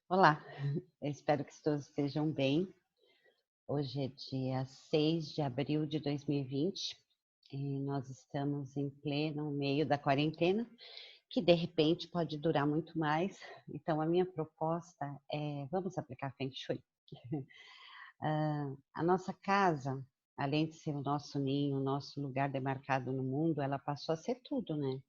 Olá, eu espero que todos estejam bem. Hoje é dia 6 de abril de 2020 e nós estamos em pleno meio da quarentena, que de repente pode durar muito mais. Então, a minha proposta é: vamos aplicar Feng Shui? A nossa casa, além de ser o nosso ninho, o nosso lugar demarcado no mundo, ela passou a ser tudo, né?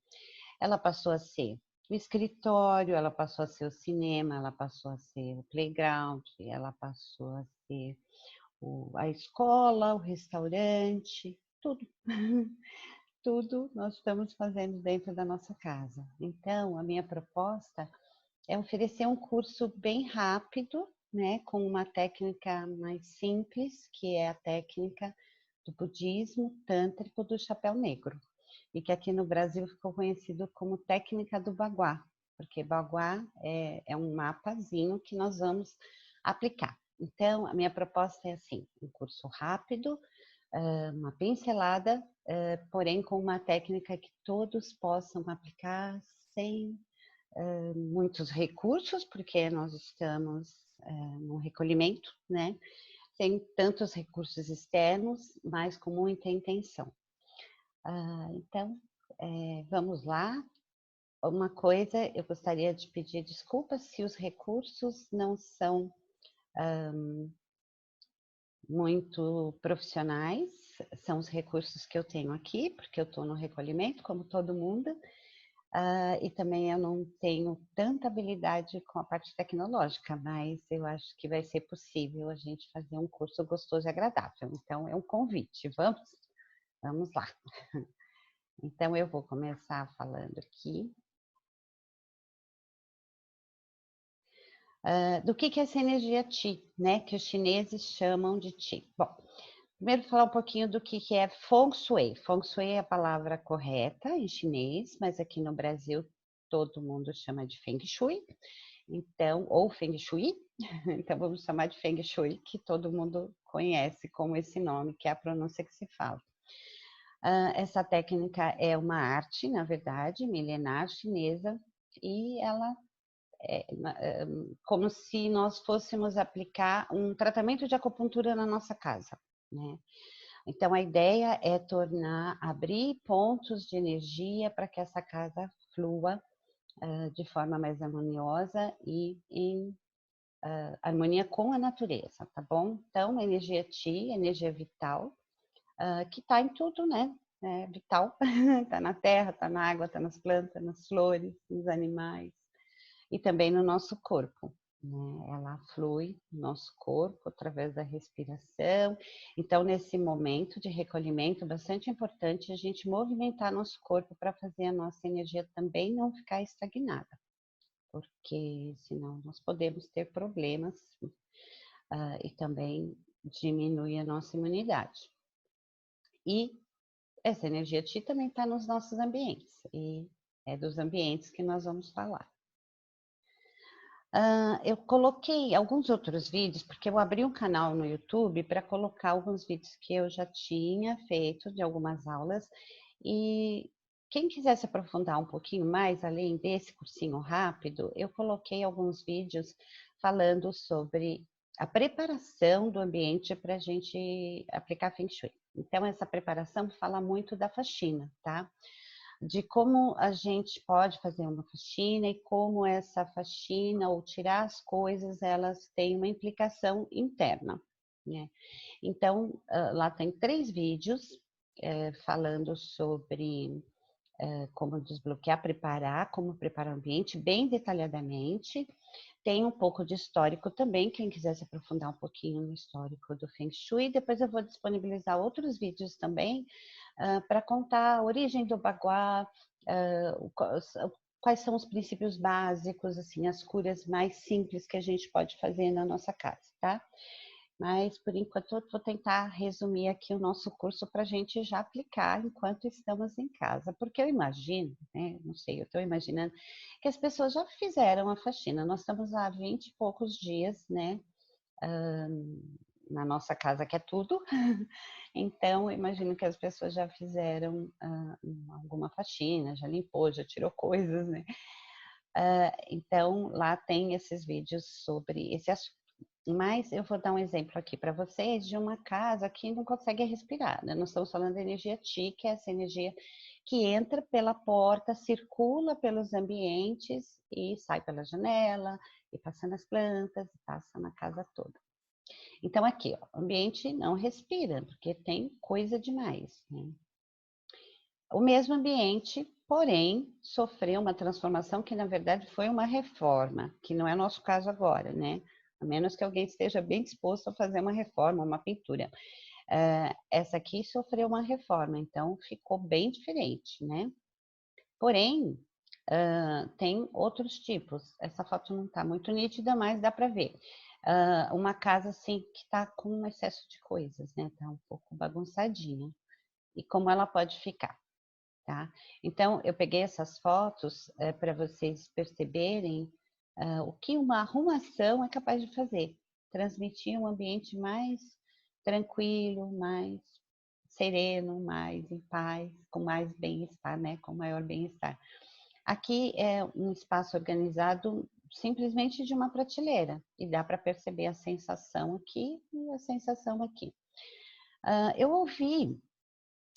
Ela passou a ser o escritório, ela passou a ser o cinema, ela passou a ser o playground, ela passou a ser a escola, o restaurante, tudo. Tudo nós estamos fazendo dentro da nossa casa. Então, a minha proposta é oferecer um curso bem rápido, né, com uma técnica mais simples, que é a técnica do budismo tântrico do chapéu negro, e que aqui no Brasil ficou conhecido como técnica do baguá, porque baguá é um mapazinho que nós vamos aplicar. Então, a minha proposta é assim, um curso rápido, uma pincelada, porém com uma técnica que todos possam aplicar sem muitos recursos, porque nós estamos no recolhimento, né? Sem tantos recursos externos, mas com muita intenção. Então, vamos lá. Uma coisa, eu gostaria de pedir desculpas se os recursos não são muito profissionais, são os recursos que eu tenho aqui, porque eu estou no recolhimento, como todo mundo, e também eu não tenho tanta habilidade com a parte tecnológica, mas eu acho que vai ser possível a gente fazer um curso gostoso e agradável. Então, é um convite, vamos lá. Então, eu vou começar falando aqui do que é essa energia Qi, né, que os chineses chamam de Qi. Bom, primeiro falar um pouquinho do que é Feng Shui. Feng Shui é a palavra correta em chinês, mas aqui no Brasil todo mundo chama de Feng Shui, então, ou Feng Shui, então vamos chamar de Feng Shui, que todo mundo conhece como esse nome, que é a pronúncia que se fala. Essa técnica é uma arte, na verdade, milenar chinesa, e ela como se nós fôssemos aplicar um tratamento de acupuntura na nossa casa, né? Então, a ideia é abrir pontos de energia para que essa casa flua de forma mais harmoniosa e em harmonia com a natureza, tá bom? Então, a energia Qi, energia vital, que está em tudo, né? É vital, está na terra, está na água, está nas plantas, nas flores, nos animais e também no nosso corpo, né? Ela flui no nosso corpo através da respiração. Então, nesse momento de recolhimento, é bastante importante a gente movimentar nosso corpo para fazer a nossa energia também não ficar estagnada, porque senão nós podemos ter problemas e também diminui a nossa imunidade. E essa energia Ti também está nos nossos ambientes, e é dos ambientes que nós vamos falar. Eu coloquei alguns outros vídeos, porque eu abri um canal no YouTube para colocar alguns vídeos que eu já tinha feito de algumas aulas, e quem quiser se aprofundar um pouquinho mais, além desse cursinho rápido, eu coloquei alguns vídeos falando sobre a preparação do ambiente para a gente aplicar Feng Shui. Então, essa preparação fala muito da faxina, tá? De como a gente pode fazer uma faxina e como essa faxina ou tirar as coisas, elas têm uma implicação interna, né? Então, lá tem 3 vídeos, falando sobre como desbloquear, preparar, como preparar o ambiente, bem detalhadamente. Tem um pouco de histórico também, quem quiser se aprofundar um pouquinho no histórico do Feng Shui. Depois eu vou disponibilizar outros vídeos também, para contar a origem do Bagua, quais são os princípios básicos, assim, as curas mais simples que a gente pode fazer na nossa casa, tá? Mas, por enquanto, eu vou tentar resumir aqui o nosso curso para a gente já aplicar enquanto estamos em casa. Porque eu imagino, né, não sei, eu estou imaginando que as pessoas já fizeram a faxina. Nós estamos há 20 e poucos dias, né, na nossa casa, que é tudo. Então, eu imagino que as pessoas já fizeram alguma faxina, já limpou, já tirou coisas, né? Então, lá tem esses vídeos sobre esse assunto. Mas eu vou dar um exemplo aqui para vocês de uma casa que não consegue respirar, né? Nós estamos falando de energia Qi, que é essa energia que entra pela porta, circula pelos ambientes e sai pela janela, e passa nas plantas, e passa na casa toda. Então aqui, ó, o ambiente não respira, porque tem coisa demais, né? O mesmo ambiente, porém, sofreu uma transformação que, na verdade, foi uma reforma, que não é nosso caso agora, né? A menos que alguém esteja bem disposto a fazer uma reforma, uma pintura. Essa aqui sofreu uma reforma, então ficou bem diferente, né? Porém, tem outros tipos. Essa foto não está muito nítida, mas dá para ver. Uma casa, assim, que está com um excesso de coisas, né? Está um pouco bagunçadinha. E como ela pode ficar? Tá? Então, eu peguei essas fotos para vocês perceberem o que uma arrumação é capaz de fazer. Transmitir um ambiente mais tranquilo, mais sereno, mais em paz, com mais bem-estar, né? Com maior bem-estar. Aqui é um espaço organizado simplesmente de uma prateleira e dá para perceber a sensação aqui e a sensação aqui. Eu ouvi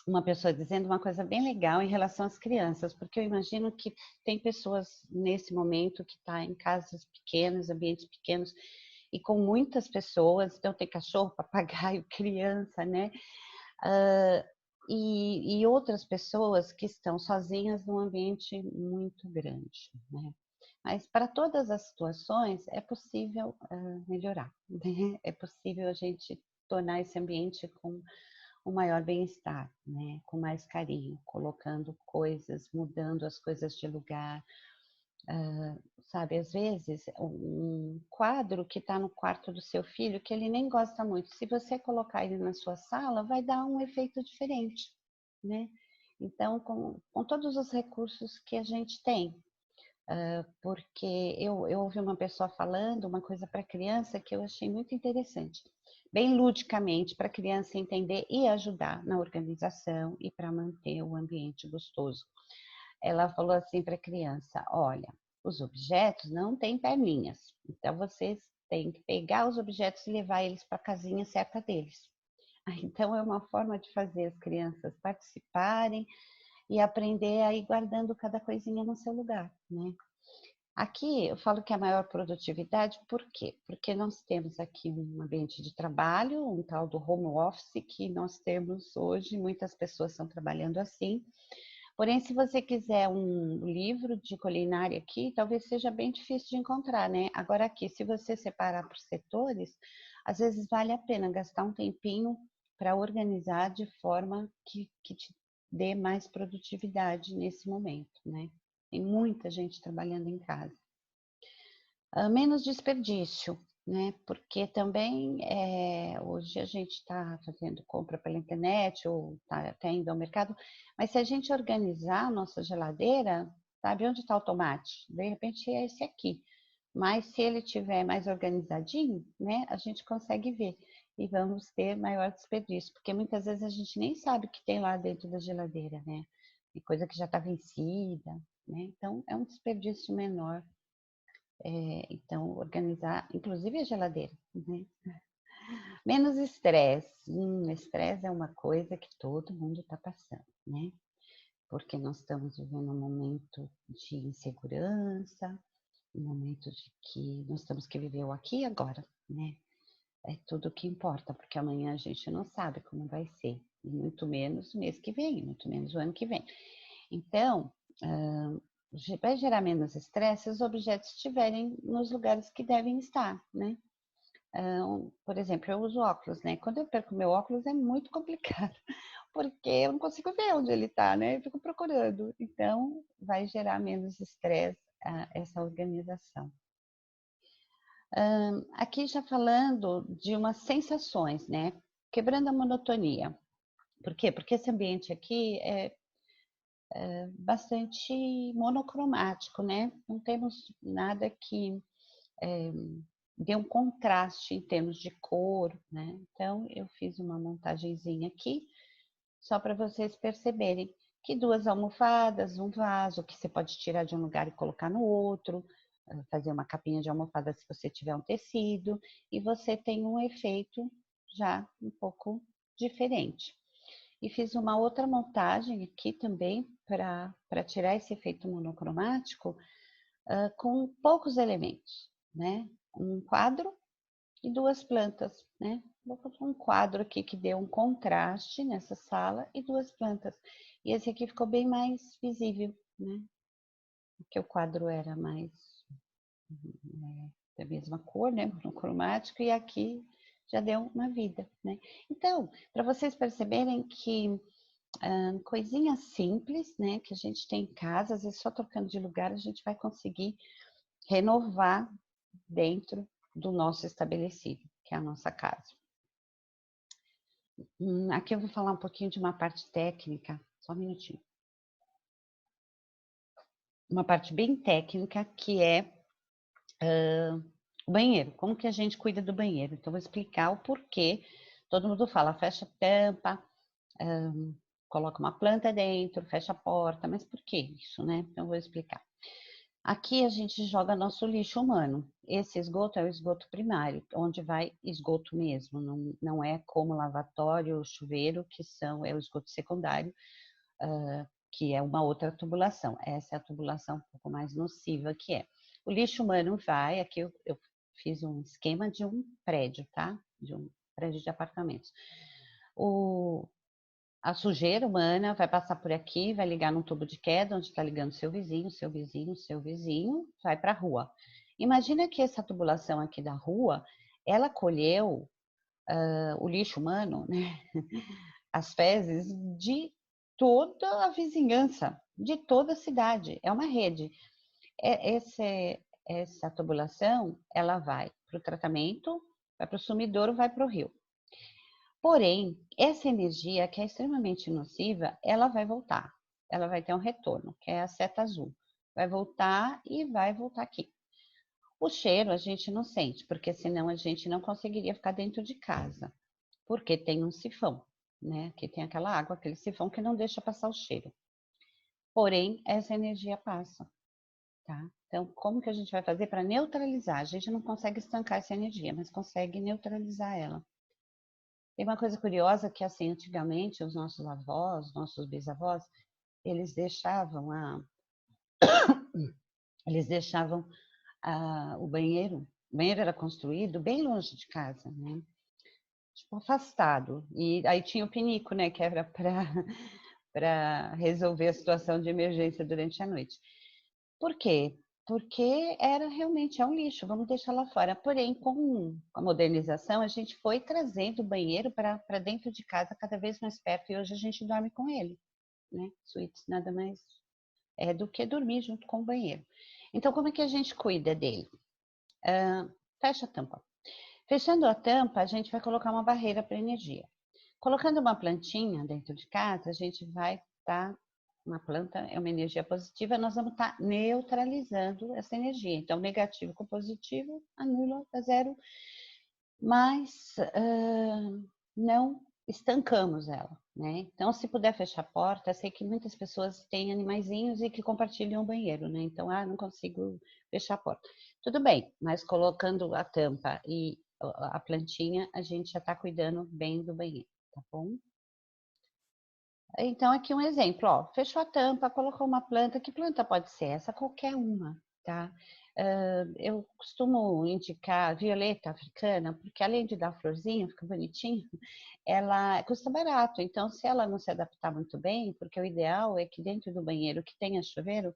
uma pessoa dizendo uma coisa bem legal em relação às crianças, porque eu imagino que tem pessoas nesse momento que estão em casas pequenas, ambientes pequenos, e com muitas pessoas, então tem cachorro, papagaio, criança, né? E outras pessoas que estão sozinhas num ambiente muito grande, né? Mas para todas as situações é possível melhorar, né? É possível a gente tornar esse ambiente com um maior bem-estar, né? Com mais carinho, colocando coisas, mudando as coisas de lugar. Sabe, às vezes, um quadro que está no quarto do seu filho, que ele nem gosta muito, se você colocar ele na sua sala, vai dar um efeito diferente, né? Então, com todos os recursos que a gente tem, porque eu ouvi uma pessoa falando uma coisa para criança que eu achei muito interessante, bem ludicamente, para a criança entender e ajudar na organização e para manter o ambiente gostoso. Ela falou assim para a criança: olha, os objetos não têm perninhas, então vocês têm que pegar os objetos e levar eles para a casinha certa deles. Então é uma forma de fazer as crianças participarem e aprender a ir guardando cada coisinha no seu lugar, né? Aqui eu falo que é a maior produtividade, por quê? Porque nós temos aqui um ambiente de trabalho, um tal do home office, que nós temos hoje, muitas pessoas estão trabalhando assim. Porém, se você quiser um livro de culinária aqui, talvez seja bem difícil de encontrar, né? Agora aqui, se você separar por setores, às vezes vale a pena gastar um tempinho para organizar de forma que te dê mais produtividade nesse momento, né? Tem muita gente trabalhando em casa. Menos desperdício, né? Porque também hoje a gente está fazendo compra pela internet ou está até indo ao mercado, mas se a gente organizar a nossa geladeira, sabe onde está o tomate? De repente é esse aqui. Mas se ele tiver mais organizadinho, né, a gente consegue ver e vamos ter maior desperdício, porque muitas vezes a gente nem sabe o que tem lá dentro da geladeira, né? Tem coisa que já está vencida, né? Então é um desperdício menor. Então, organizar, inclusive a geladeira, né? Menos estresse. Estresse é uma coisa que todo mundo está passando, né? Porque nós estamos vivendo um momento de insegurança, um momento de que nós temos que viver o aqui e agora, né? É tudo o que importa, porque amanhã a gente não sabe como vai ser, e muito menos o mês que vem, muito menos o ano que vem. Então, vai gerar menos estresse se os objetos estiverem nos lugares que devem estar, né? Por exemplo, eu uso óculos, né? Quando eu perco meu óculos é muito complicado, porque eu não consigo ver onde ele está, né? Eu fico procurando. Então, vai gerar menos estresse essa organização. Aqui já falando de umas sensações, né? Quebrando a monotonia. Por quê? Porque esse ambiente aqui é bastante monocromático, né? Não temos nada que dê um contraste em termos de cor, né? Então, eu fiz uma montagenzinha aqui, só para vocês perceberem que 2 almofadas, um vaso que você pode tirar de um lugar e colocar no outro, fazer uma capinha de almofada se você tiver um tecido, e você tem um efeito já um pouco diferente. E fiz uma outra montagem aqui também para tirar esse efeito monocromático com poucos elementos, né? Um quadro e 2 plantas, né? Vou colocar um quadro aqui que deu um contraste nessa sala e 2 plantas. E esse aqui ficou bem mais visível, né? Porque o quadro era mais da mesma cor, né? Monocromático, e aqui já deu uma vida, né? Então, para vocês perceberem que coisinhas simples, né? Que a gente tem em casa, às vezes só trocando de lugar a gente vai conseguir renovar dentro do nosso estabelecido, que é a nossa casa. Aqui eu vou falar um pouquinho de uma parte técnica, só um minutinho. Uma parte bem técnica que é o banheiro. Como que a gente cuida do banheiro? Então, vou explicar o porquê. Todo mundo fala, fecha a tampa, coloca uma planta dentro, fecha a porta, mas por que isso, né? Então, eu vou explicar. Aqui a gente joga nosso lixo humano. Esse esgoto é o esgoto primário, onde vai esgoto mesmo, não é como lavatório, chuveiro, que é o esgoto secundário, que é uma outra tubulação. Essa é a tubulação um pouco mais nociva que é. O lixo humano vai, aqui eu fiz um esquema de um prédio, tá? De um prédio de apartamentos. A sujeira humana vai passar por aqui, vai ligar num tubo de queda, onde está ligando seu vizinho, seu vizinho, seu vizinho, vai para a rua. Imagina que essa tubulação aqui da rua, ela colheu o lixo humano, né? As fezes de toda a vizinhança, de toda a cidade. É uma rede. Essa tubulação, ela vai para o tratamento, vai para o sumidouro, vai para o rio. Porém, essa energia que é extremamente nociva, ela vai voltar. Ela vai ter um retorno, que é a seta azul. Vai voltar e vai voltar aqui. O cheiro a gente não sente, porque senão a gente não conseguiria ficar dentro de casa. Porque tem um sifão, né? Que tem aquela água, aquele sifão que não deixa passar o cheiro. Porém, essa energia passa, tá? Então, como que a gente vai fazer para neutralizar? A gente não consegue estancar essa energia, mas consegue neutralizar ela. Tem uma coisa curiosa que, assim, antigamente, os nossos avós, nossos bisavós, eles deixavam o banheiro era construído bem longe de casa, né? Tipo, afastado. E aí tinha o pinico, né, que era para resolver a situação de emergência durante a noite. Por quê? Porque era realmente um lixo, vamos deixar lá fora. Porém, com a modernização, a gente foi trazendo o banheiro para dentro de casa cada vez mais perto e hoje a gente dorme com ele, né? Suítes nada mais é do que dormir junto com o banheiro. Então, como é que a gente cuida dele? Fecha a tampa. Fechando a tampa, a gente vai colocar uma barreira para energia. Colocando uma plantinha dentro de casa, a gente vai estar uma planta é uma energia positiva, nós vamos estar neutralizando essa energia. Então, negativo com positivo, anula, dá zero, mas não estancamos ela, né? Então, se puder fechar a porta, eu sei que muitas pessoas têm animaizinhos e que compartilham o banheiro, né? Então, não consigo fechar a porta. Tudo bem, mas colocando a tampa e a plantinha, a gente já está cuidando bem do banheiro, tá bom? Então, aqui um exemplo, ó, fechou a tampa, colocou uma planta, que planta pode ser essa? Qualquer uma, tá? Eu costumo indicar violeta africana, porque além de dar florzinha, fica bonitinho, ela custa barato, então se ela não se adaptar muito bem, porque o ideal é que dentro do banheiro que tenha chuveiro,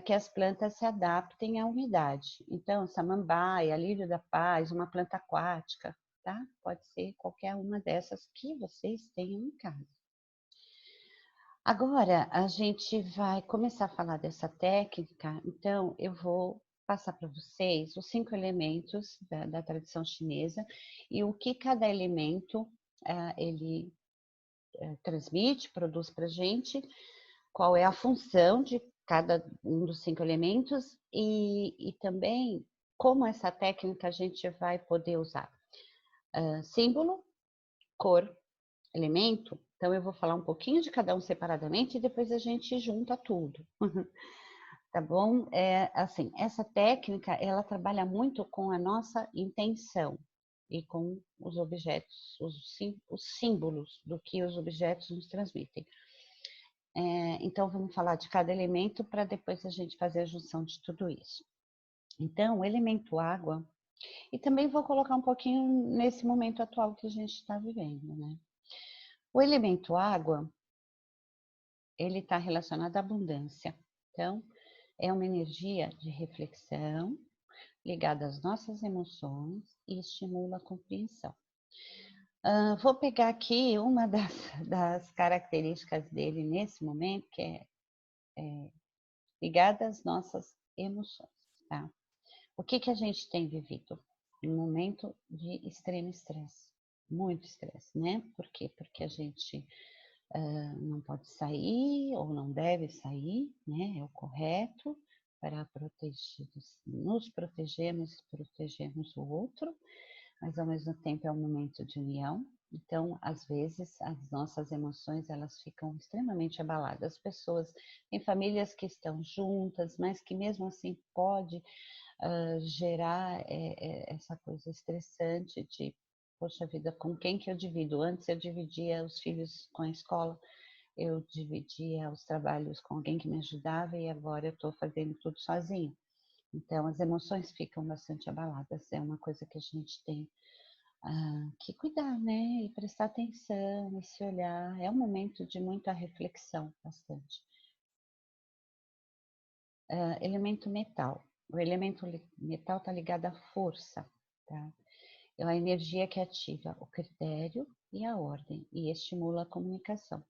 que as plantas se adaptem à umidade. Então, samambaia, lírio da paz, uma planta aquática, tá? Pode ser qualquer uma dessas que vocês tenham em casa. Agora a gente vai começar a falar dessa técnica, então eu vou passar para vocês os 5 elementos da tradição chinesa e o que cada elemento ele transmite, produz para a gente, qual é a função de cada um dos 5 elementos e também como essa técnica a gente vai poder usar. Símbolo, cor, elemento, Então, eu vou falar um pouquinho de cada um separadamente e depois a gente junta tudo. Tá bom? Assim, essa técnica, ela trabalha muito com a nossa intenção e com os objetos, os símbolos do que os objetos nos transmitem. Então, vamos falar de cada elemento para depois a gente fazer a junção de tudo isso. Então, o elemento água, e também vou colocar um pouquinho nesse momento atual que a gente está vivendo, né? O elemento água, ele está relacionado à abundância. Então, é uma energia de reflexão ligada às nossas emoções e estimula a compreensão. Vou pegar aqui uma das características dele nesse momento, que é ligada às nossas emoções, tá? O que a gente tem vivido? Um momento de extremo estresse, muito estresse, né? Por quê? Porque a gente não pode sair ou não deve sair, né? É o correto para nos protegermos, protegermos o outro, mas ao mesmo tempo é um momento de união. Então, às vezes, as nossas emoções, elas ficam extremamente abaladas. As pessoas, tem famílias que estão juntas, mas que mesmo assim pode gerar essa coisa estressante de, poxa vida, com quem que eu divido? Antes eu dividia os filhos com a escola, eu dividia os trabalhos com alguém que me ajudava e agora eu estou fazendo tudo sozinho. Então, as emoções ficam bastante abaladas. É uma coisa que a gente tem que cuidar, né? E prestar atenção, e se olhar. É um momento de muita reflexão, bastante. Elemento metal. O elemento metal está ligado à força, tá? É a energia que ativa o critério e a ordem e estimula a comunicação.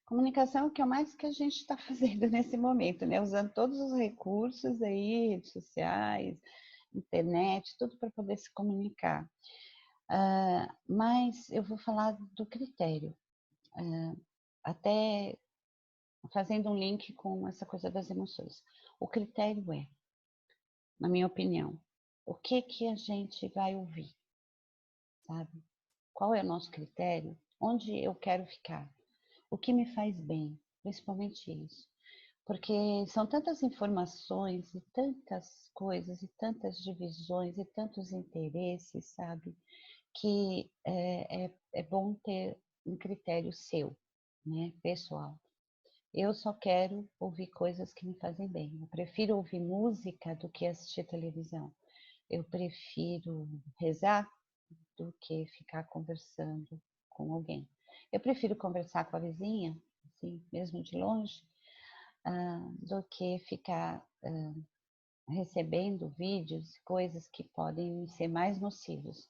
Comunicação é o que mais que a gente está fazendo nesse momento, né? Usando todos os recursos aí, redes sociais, internet, tudo para poder se comunicar. Mas eu vou falar do critério, até fazendo um link com essa coisa das emoções. O critério na minha opinião, o que a gente vai ouvir, sabe? Qual é o nosso critério? Onde eu quero ficar? O que me faz bem? Principalmente isso. Porque são tantas informações e tantas coisas e tantas divisões e tantos interesses, sabe? Que é bom ter um critério seu, né, pessoal. Eu só quero ouvir coisas que me fazem bem. Eu prefiro ouvir música do que assistir televisão. Eu prefiro rezar do que ficar conversando com alguém. Eu prefiro conversar com a vizinha, assim, mesmo de longe, do que ficar recebendo vídeos, coisas que podem ser mais nocivos.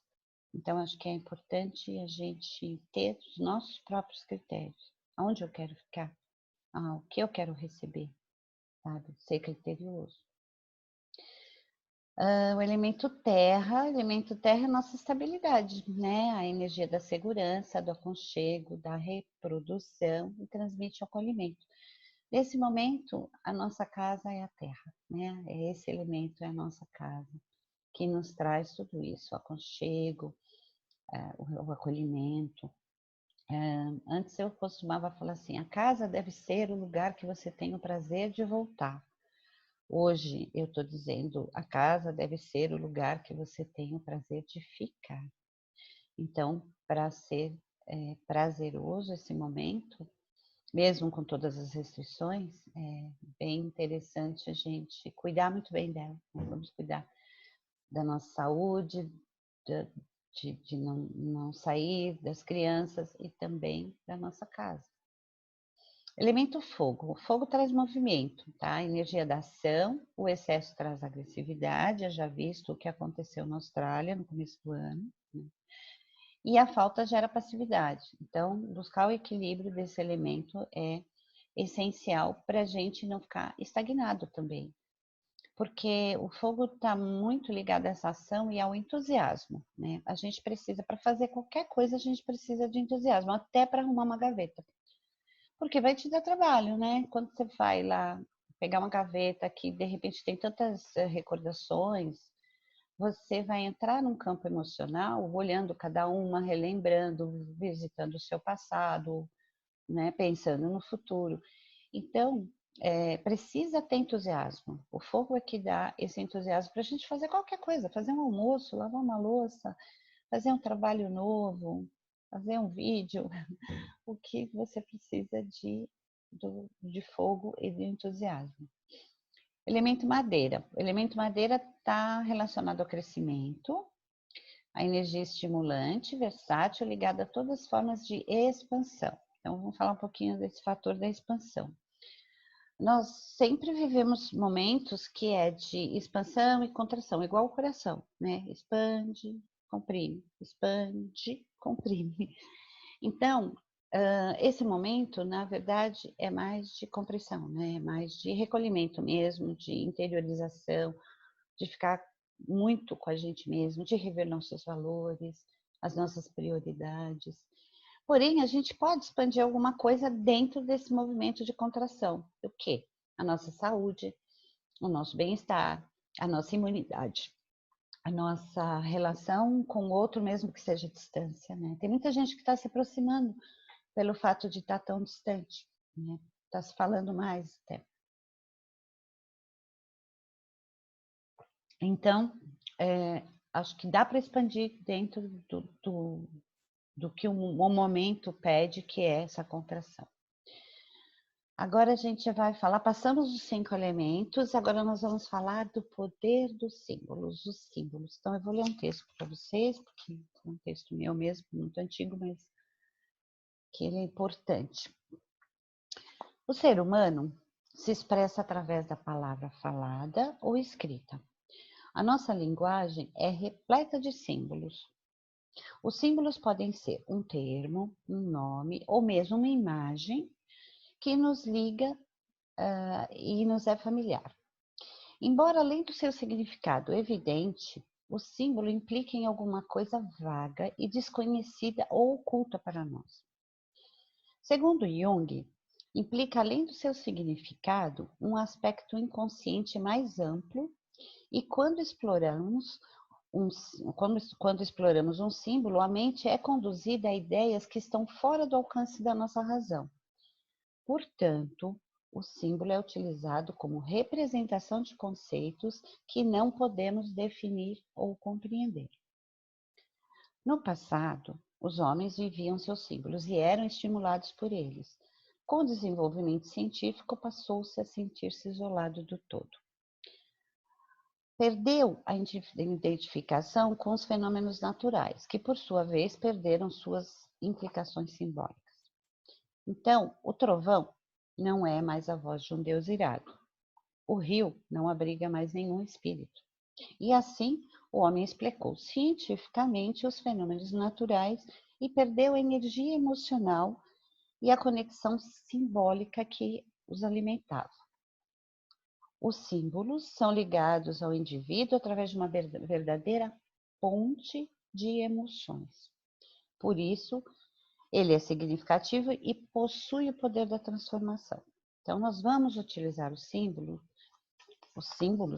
Então, acho que é importante a gente ter os nossos próprios critérios. Aonde eu quero ficar? O que eu quero receber, sabe? Ser criterioso. O elemento terra é a nossa estabilidade, né? A energia da segurança, do aconchego, da reprodução e transmite o acolhimento. Nesse momento, a nossa casa é a terra, né? Esse elemento é a nossa casa, que nos traz tudo isso, o aconchego, o acolhimento. Antes eu costumava falar assim, a casa deve ser o lugar que você tem o prazer de voltar. Hoje eu estou dizendo, a casa deve ser o lugar que você tem o prazer de ficar. Então, para ser prazeroso esse momento, mesmo com todas as restrições, é bem interessante a gente cuidar muito bem dela. Nós vamos cuidar da nossa saúde, de não sair das crianças e também da nossa casa. Elemento fogo. O fogo traz movimento, tá? A energia da ação, o excesso traz agressividade, já visto o que aconteceu na Austrália no começo do ano, né? E a falta gera passividade. Então, buscar o equilíbrio desse elemento é essencial para a gente não ficar estagnado também. Porque o fogo está muito ligado a essa ação e ao entusiasmo, né? A gente precisa, para fazer qualquer coisa, a gente precisa de entusiasmo, até para arrumar uma gaveta. Porque vai te dar trabalho, né? Quando você vai lá pegar uma gaveta que de repente tem tantas recordações, você vai entrar num campo emocional, olhando cada uma, relembrando, visitando o seu passado, né? Pensando no futuro. Então, precisa ter entusiasmo. O fogo é que dá esse entusiasmo para a gente fazer qualquer coisa, fazer um almoço, lavar uma louça, fazer um trabalho novo, fazer um vídeo. O que você precisa de fogo e de entusiasmo. Elemento madeira. O elemento madeira está relacionado ao crescimento, a energia estimulante, versátil, ligada a todas as formas de expansão. Então, vamos falar um pouquinho desse fator da expansão. Nós sempre vivemos momentos que é de expansão e contração, igual o coração, né? Expande, comprime. Então, esse momento, na verdade, é mais de compressão, né? Mais de recolhimento mesmo, de interiorização, de ficar muito com a gente mesmo, de rever nossos valores, as nossas prioridades. Porém, a gente pode expandir alguma coisa dentro desse movimento de contração. O quê? A nossa saúde, o nosso bem-estar, a nossa imunidade, a nossa relação com o outro, mesmo que seja distância, né? Tem muita gente que está se aproximando pelo fato de estar tão distante, né? Está se falando mais até. Então, acho que dá para expandir dentro do que o momento pede, que é essa contração. Agora a gente vai falar, passamos os 5 elementos, agora nós vamos falar do poder dos símbolos, os símbolos. Então eu vou ler um texto para vocês, porque é um texto meu mesmo, muito antigo, mas que ele é importante. O ser humano se expressa através da palavra falada ou escrita. A nossa linguagem é repleta de símbolos. Os símbolos podem ser um termo, um nome ou mesmo uma imagem que nos liga e nos é familiar. Embora, além do seu significado evidente, o símbolo implica em alguma coisa vaga e desconhecida ou oculta para nós. Segundo Jung, implica, além do seu significado, um aspecto inconsciente mais amplo e quando exploramos um símbolo, a mente é conduzida a ideias que estão fora do alcance da nossa razão. Portanto, o símbolo é utilizado como representação de conceitos que não podemos definir ou compreender. No passado, os homens viviam seus símbolos e eram estimulados por eles. Com o desenvolvimento científico, passou-se a sentir-se isolado do todo. Perdeu a identificação com os fenômenos naturais, que por sua vez perderam suas implicações simbólicas. Então, o trovão não é mais a voz de um Deus irado. O rio não abriga mais nenhum espírito. E assim, o homem explicou cientificamente os fenômenos naturais e perdeu a energia emocional e a conexão simbólica que os alimentava. Os símbolos são ligados ao indivíduo através de uma verdadeira ponte de emoções. Por isso, ele é significativo e possui o poder da transformação. Então, nós vamos utilizar os símbolos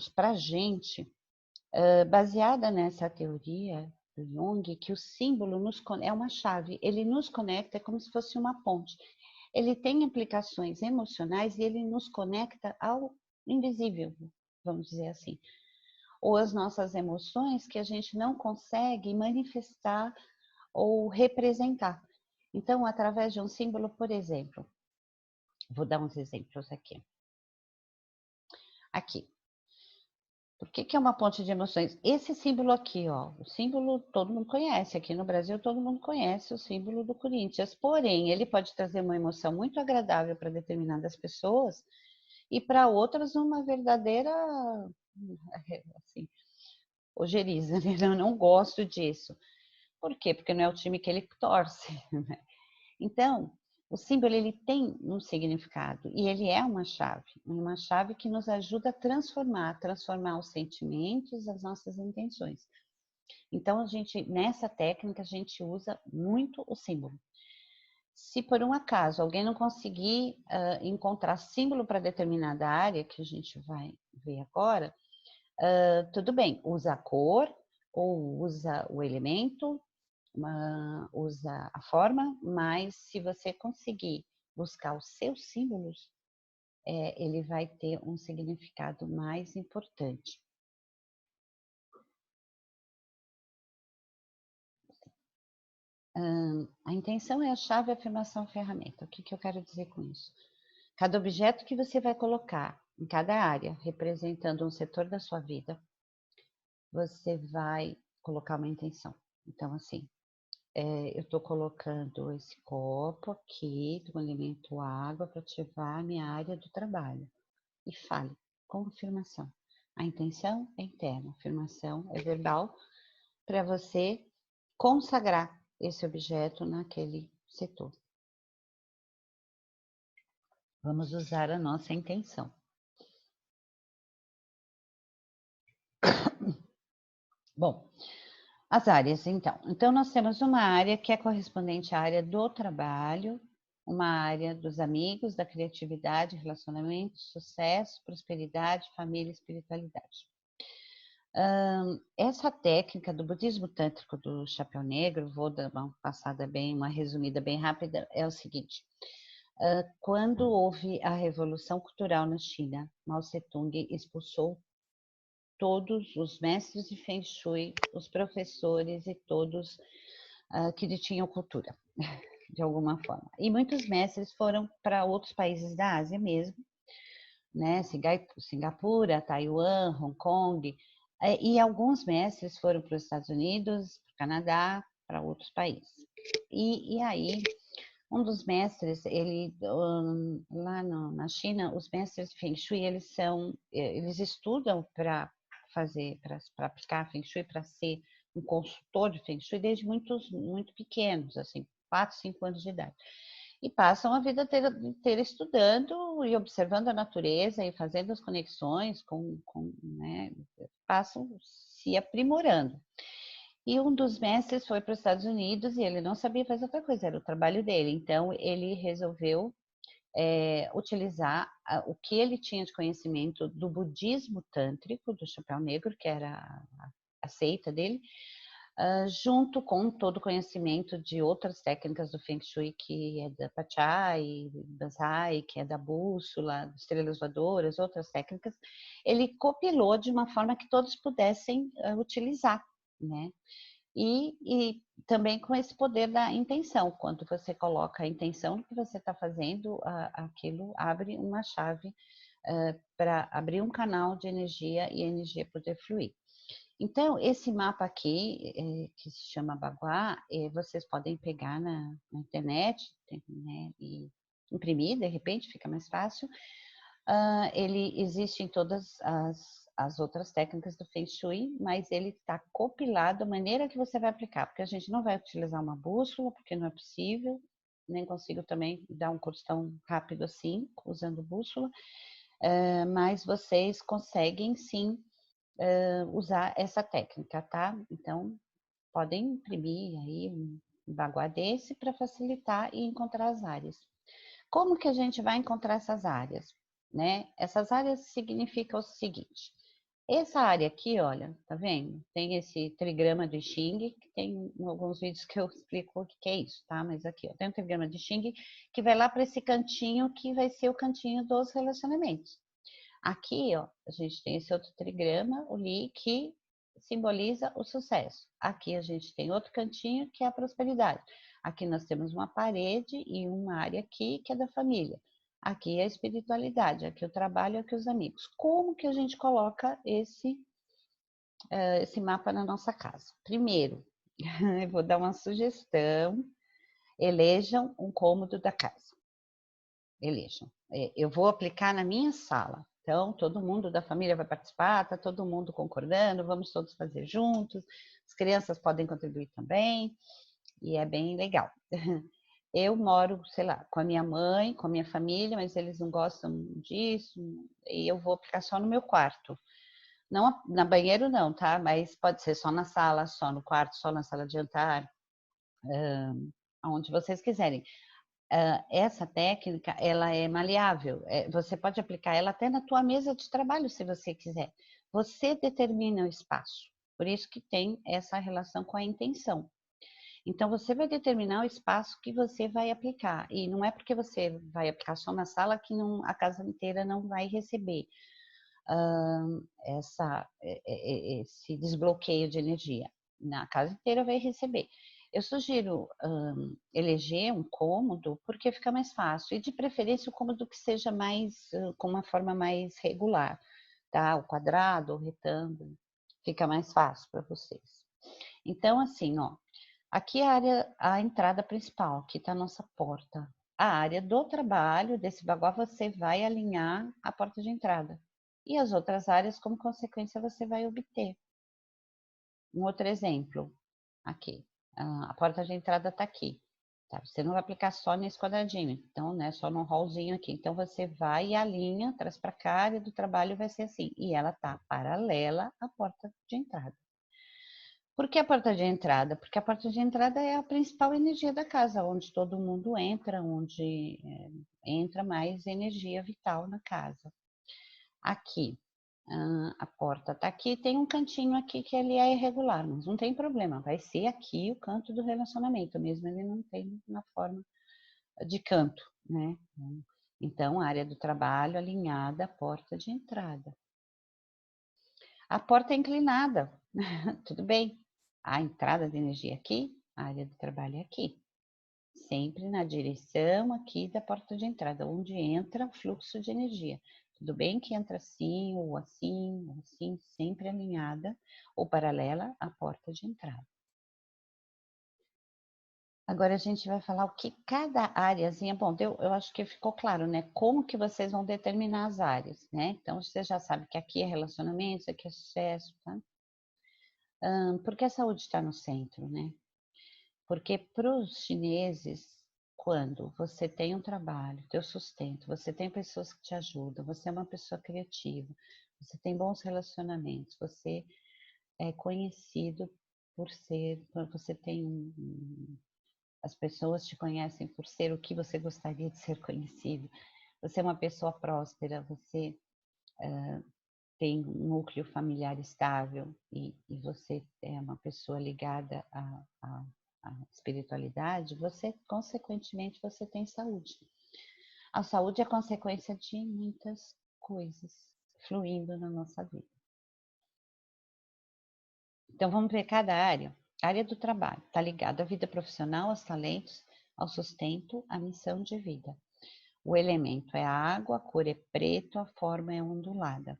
para a gente, baseada nessa teoria do Jung, que o símbolo é uma chave, ele nos conecta, é como se fosse uma ponte. Ele tem implicações emocionais e ele nos conecta ao invisível, vamos dizer assim. Ou as nossas emoções que a gente não consegue manifestar ou representar. Então, através de um símbolo, por exemplo, vou dar uns exemplos aqui. Aqui. Por que é uma ponte de emoções? Esse símbolo aqui, ó, o símbolo todo mundo conhece. Aqui no Brasil todo mundo conhece o símbolo do Corinthians. Porém, ele pode trazer uma emoção muito agradável para determinadas pessoas e para outras uma verdadeira, assim, ojeriza, né? Eu não gosto disso. Por quê? Porque não é o time que ele torce, né? Então, o símbolo ele tem um significado e ele é uma chave que nos ajuda a transformar os sentimentos, as nossas intenções. Então, nessa técnica, a gente usa muito o símbolo. Se por um acaso alguém não conseguir encontrar símbolo para determinada área, que a gente vai ver agora, tudo bem, usa a cor ou usa o elemento, usa a forma, mas se você conseguir buscar os seus símbolos, ele vai ter um significado mais importante. A intenção é a chave, a afirmação, a ferramenta. O que eu quero dizer com isso? Cada objeto que você vai colocar em cada área, representando um setor da sua vida, você vai colocar uma intenção. Então, assim, eu estou colocando esse copo aqui, do elemento água, para ativar a minha área do trabalho. E fale com afirmação. A intenção é interna, a afirmação é verbal, para você consagrar esse objeto naquele setor. Vamos usar a nossa intenção. Bom, as áreas, então. Então, nós temos uma área que é correspondente à área do trabalho, uma área dos amigos, da criatividade, relacionamento, sucesso, prosperidade, família e espiritualidade. Essa técnica do budismo tântrico do chapéu negro, vou dar uma passada bem, uma resumida bem rápida, é o seguinte. Quando houve a Revolução Cultural na China, Mao Tse-tung expulsou todos os mestres de Feng Shui, os professores e todos que detinham cultura, de alguma forma. E muitos mestres foram para outros países da Ásia mesmo, né? Singapura, Taiwan, Hong Kong, e alguns mestres foram para os Estados Unidos, para o Canadá, para outros países. E aí, um dos mestres, ele lá na China, os mestres de Feng Shui, eles estudam para aplicar Feng Shui, para ser um consultor de Feng Shui desde muito pequenos, assim, 4, 5 anos de idade. E passam a vida inteira estudando e observando a natureza e fazendo as conexões né, passam se aprimorando. E um dos mestres foi para os Estados Unidos e ele não sabia fazer outra coisa, era o trabalho dele. Então, ele resolveu utilizar o que ele tinha de conhecimento do budismo tântrico, do chapéu negro, que era a seita dele, junto com todo o conhecimento de outras técnicas do Feng Shui, que é da Pachai, Banzai, que é da bússola, estrelas voadoras, outras técnicas, ele compilou de uma forma que todos pudessem utilizar, né? E também com esse poder da intenção. Quando você coloca a intenção do que você está fazendo, aquilo abre uma chave para abrir um canal de energia e a energia poder fluir. Então, esse mapa aqui, que se chama Baguá, vocês podem pegar na internet, né, e imprimir, de repente, fica mais fácil. Ele existe em todas as outras técnicas do Feng Shui, mas ele está compilado a maneira que você vai aplicar, porque a gente não vai utilizar uma bússola, porque não é possível, nem consigo também dar um curso tão rápido assim, usando bússola, mas vocês conseguem sim usar essa técnica, tá? Então, podem imprimir aí um baguá desse para facilitar e encontrar as áreas. Como que a gente vai encontrar essas áreas? Né? Essas áreas significam o seguinte, essa área aqui, olha, tá vendo? Tem esse trigrama de Xing, que tem alguns vídeos que eu explico o que é isso, tá? Mas aqui, ó, tem um trigrama de Xing que vai lá para esse cantinho que vai ser o cantinho dos relacionamentos. Aqui, ó, a gente tem esse outro trigrama, o Li, que simboliza o sucesso. Aqui a gente tem outro cantinho que é a prosperidade. Aqui nós temos uma parede e uma área aqui que é da família. Aqui é a espiritualidade, aqui o trabalho, aqui os amigos. Como que a gente coloca esse mapa na nossa casa? Primeiro, eu vou dar uma sugestão, elejam um cômodo da casa. Elejam. Eu vou aplicar na minha sala. Então, todo mundo da família vai participar, está todo mundo concordando, vamos todos fazer juntos. As crianças podem contribuir também, e é bem legal. Eu moro, sei lá, com a minha mãe, com a minha família, mas eles não gostam disso, e eu vou aplicar só no meu quarto. Não na banheiro não, tá? Mas pode ser só na sala, só no quarto, só na sala de jantar, aonde vocês quiserem. Essa técnica, ela é maleável, você pode aplicar ela até na tua mesa de trabalho, se você quiser. Você determina o espaço, por isso que tem essa relação com a intenção. Então, você vai determinar o espaço que você vai aplicar. E não é porque você vai aplicar só na sala que não, a casa inteira não vai receber esse desbloqueio de energia. Na casa inteira vai receber. Eu sugiro eleger um cômodo porque fica mais fácil. E de preferência o cômodo que seja mais, com uma forma mais regular, tá? O quadrado, o retângulo, fica mais fácil para vocês. Então, assim, ó, aqui é a área, a entrada principal, aqui está a nossa porta. A área do trabalho desse baguá você vai alinhar a porta de entrada. E as outras áreas, como consequência, você vai obter. Um outro exemplo, aqui. A porta de entrada está aqui. Tá? Você não vai aplicar só nesse quadradinho, então, né, só no hallzinho aqui. Então, você vai e alinha, traz para cá, a área do trabalho vai ser assim. E ela está paralela à porta de entrada. Por que a porta de entrada? Porque a porta de entrada é a principal energia da casa, onde todo mundo entra, onde entra mais energia vital na casa. Aqui, a porta está aqui, tem um cantinho aqui que ele é irregular, mas não tem problema, vai ser aqui o canto do relacionamento, mesmo ele não tem na forma de canto, né? Então, a área do trabalho alinhada à porta de entrada. A porta é inclinada, tudo bem. A entrada de energia aqui, a área de trabalho é aqui. Sempre na direção aqui da porta de entrada, onde entra o fluxo de energia. Tudo bem que entra assim, ou assim, ou assim, sempre alinhada ou paralela à porta de entrada. Agora a gente vai falar o que cada áreazinha, bom, eu acho que ficou claro, né? Como que vocês vão determinar as áreas, né? Então, você já sabe que aqui é relacionamento, aqui é sucesso, tá? Porque a saúde está no centro, né? Porque para os chineses, quando você tem um trabalho, teu sustento, você tem pessoas que te ajudam, você é uma pessoa criativa, você tem bons relacionamentos, você é conhecido por ser, você tem as pessoas te conhecem por ser o que você gostaria de ser conhecido. Você é uma pessoa próspera, você tem um núcleo familiar estável e você é uma pessoa ligada à espiritualidade, você, consequentemente, você tem saúde. A saúde é consequência de muitas coisas fluindo na nossa vida. Então, vamos ver cada área. A área do trabalho está ligada à vida profissional, aos talentos, ao sustento, à missão de vida. O elemento é a água, a cor é preto, a forma é ondulada.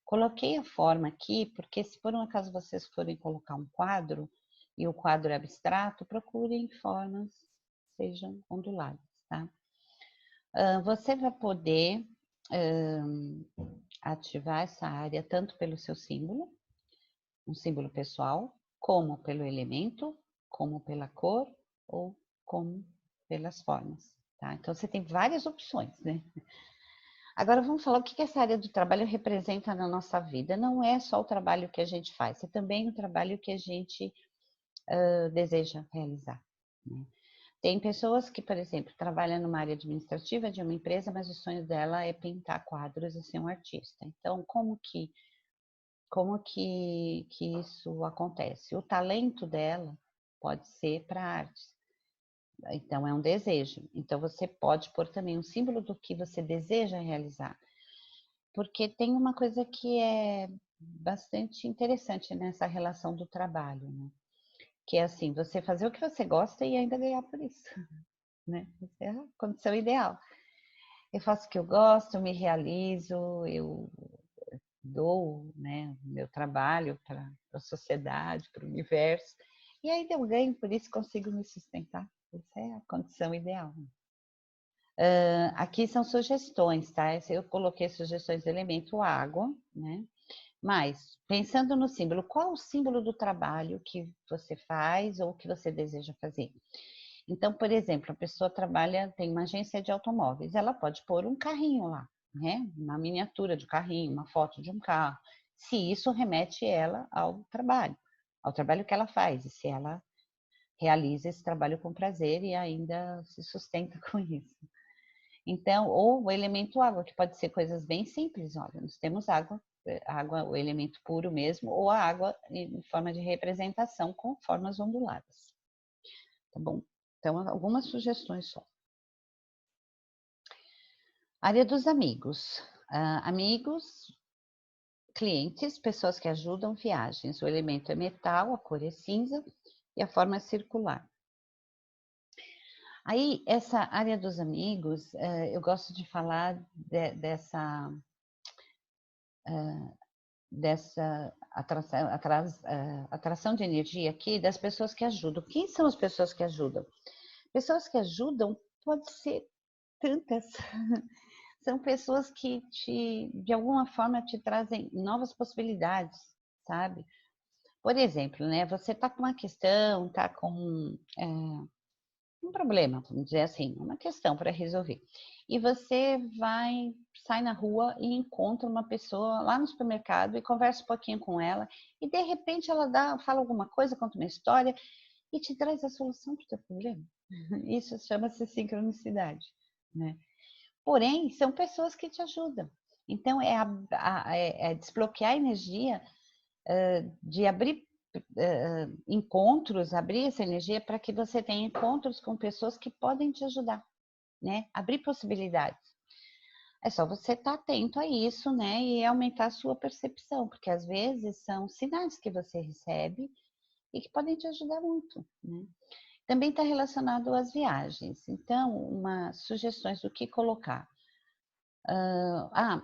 Coloquei a forma aqui porque se por um acaso vocês forem colocar um quadro e o quadro é abstrato, procurem formas que sejam onduladas, tá? Você vai poder ativar essa área tanto pelo seu símbolo, um símbolo pessoal, como pelo elemento, como pela cor ou como pelas formas, tá? Então você tem várias opções, né? Agora vamos falar o que essa área do trabalho representa na nossa vida. Não é só o trabalho que a gente faz, é também o trabalho que a gente deseja realizar, né? Tem pessoas que, por exemplo, trabalham numa área administrativa de uma empresa, mas o sonho dela é pintar quadros e ser um artista. Então, como que isso acontece? O talento dela pode ser para artes. Então, é um desejo. Então, você pode pôr também um símbolo do que você deseja realizar. Porque tem uma coisa que é bastante interessante nessa relação do trabalho, né? Que é assim, você fazer o que você gosta e ainda ganhar por isso, né? Essa é a condição ideal. Eu faço o que eu gosto, eu me realizo, eu dou, né, meu trabalho para a sociedade, para o universo, e ainda eu ganho por isso, consigo me sustentar. Essa é a condição ideal. Aqui são sugestões, tá? Eu coloquei sugestões do elemento água, né? Mas, pensando no símbolo, qual o símbolo do trabalho que você faz ou que você deseja fazer? Então, por exemplo, a pessoa trabalha, tem uma agência de automóveis, ela pode pôr um carrinho lá, né? Uma miniatura de carrinho, uma foto de um carro, se isso remete ela ao trabalho que ela faz, e se ela realiza esse trabalho com prazer e ainda se sustenta com isso. Então, ou o elemento água, que pode ser coisas bem simples, olha, nós temos água, o elemento puro mesmo, ou a água em forma de representação com formas onduladas. tá bom? Então, algumas sugestões só. Área dos amigos. Amigos, clientes, pessoas que ajudam, viagens. O elemento é metal, a cor é cinza e a forma é circular. Aí, essa área dos amigos, eu gosto de falar dessa atração de energia aqui das pessoas que ajudam. Quem são as pessoas que ajudam? Pessoas que ajudam pode ser tantas. São pessoas que de alguma forma te trazem novas possibilidades, sabe? Por exemplo, né, você está com uma questão, está com um problema, vamos dizer assim, uma questão para resolver. E você sai na rua e encontra uma pessoa lá no supermercado e conversa um pouquinho com ela, e de repente ela fala alguma coisa, conta uma história e te traz a solução para o teu problema. Isso chama-se sincronicidade, né? Porém, são pessoas que te ajudam. Então, é desbloquear a energia de abrir encontros, abrir essa energia para que você tenha encontros com pessoas que podem te ajudar, né? Abrir possibilidades. É só você estar atento a isso, né? E aumentar a sua percepção, porque às vezes são sinais que você recebe e que podem te ajudar muito, né? Também está relacionado às viagens. Então, sugestões do que colocar.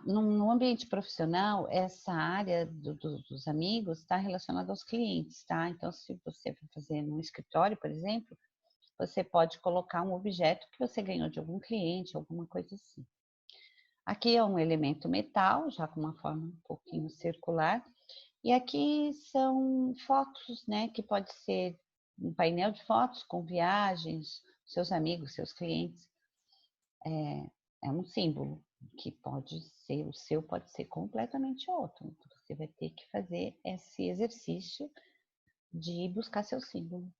No ambiente profissional, essa área dos amigos está relacionada aos clientes, tá? Então, se você for fazer num escritório, por exemplo, você pode colocar um objeto que você ganhou de algum cliente, alguma coisa assim. Aqui é um elemento metal, já com uma forma um pouquinho circular, e aqui são fotos, né? Que pode ser um painel de fotos com viagens, seus amigos, seus clientes. É um símbolo que pode ser, o seu pode ser completamente outro. Então, você vai ter que fazer esse exercício de buscar seu símbolo.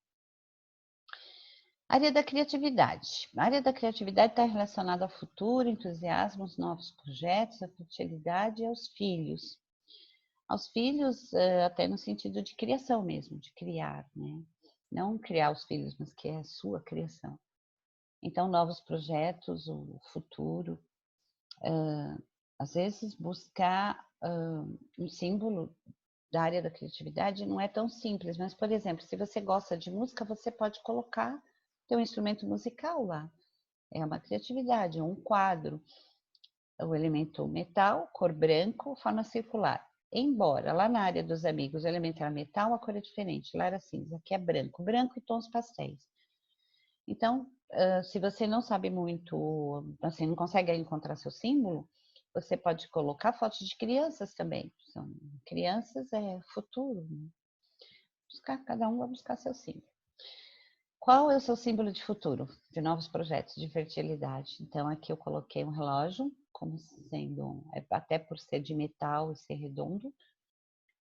Área da criatividade. A área da criatividade está relacionada ao futuro, entusiasmo, aos novos projetos, à fertilidade e aos filhos. Aos filhos, até no sentido de criação mesmo, de criar, né? Não criar os filhos, mas que é a sua criação. Então, novos projetos, o futuro. Às vezes, buscar um símbolo da área da criatividade não é tão simples, mas, por exemplo, se você gosta de música, você pode colocar teu instrumento musical lá. É uma criatividade, um quadro, o elemento metal, cor branco, forma circular. Embora lá na área dos amigos o elemento era metal, a cor é diferente, lá era cinza, aqui é branco, branco e tons pastéis. Então, se você não sabe muito, assim, não consegue encontrar seu símbolo, você pode colocar fotos de crianças também. Crianças é futuro, né? Cada um vai buscar seu símbolo. Qual é o seu símbolo de futuro, de novos projetos, de fertilidade? Então, aqui eu coloquei um relógio, como sendo, até por ser de metal e ser redondo,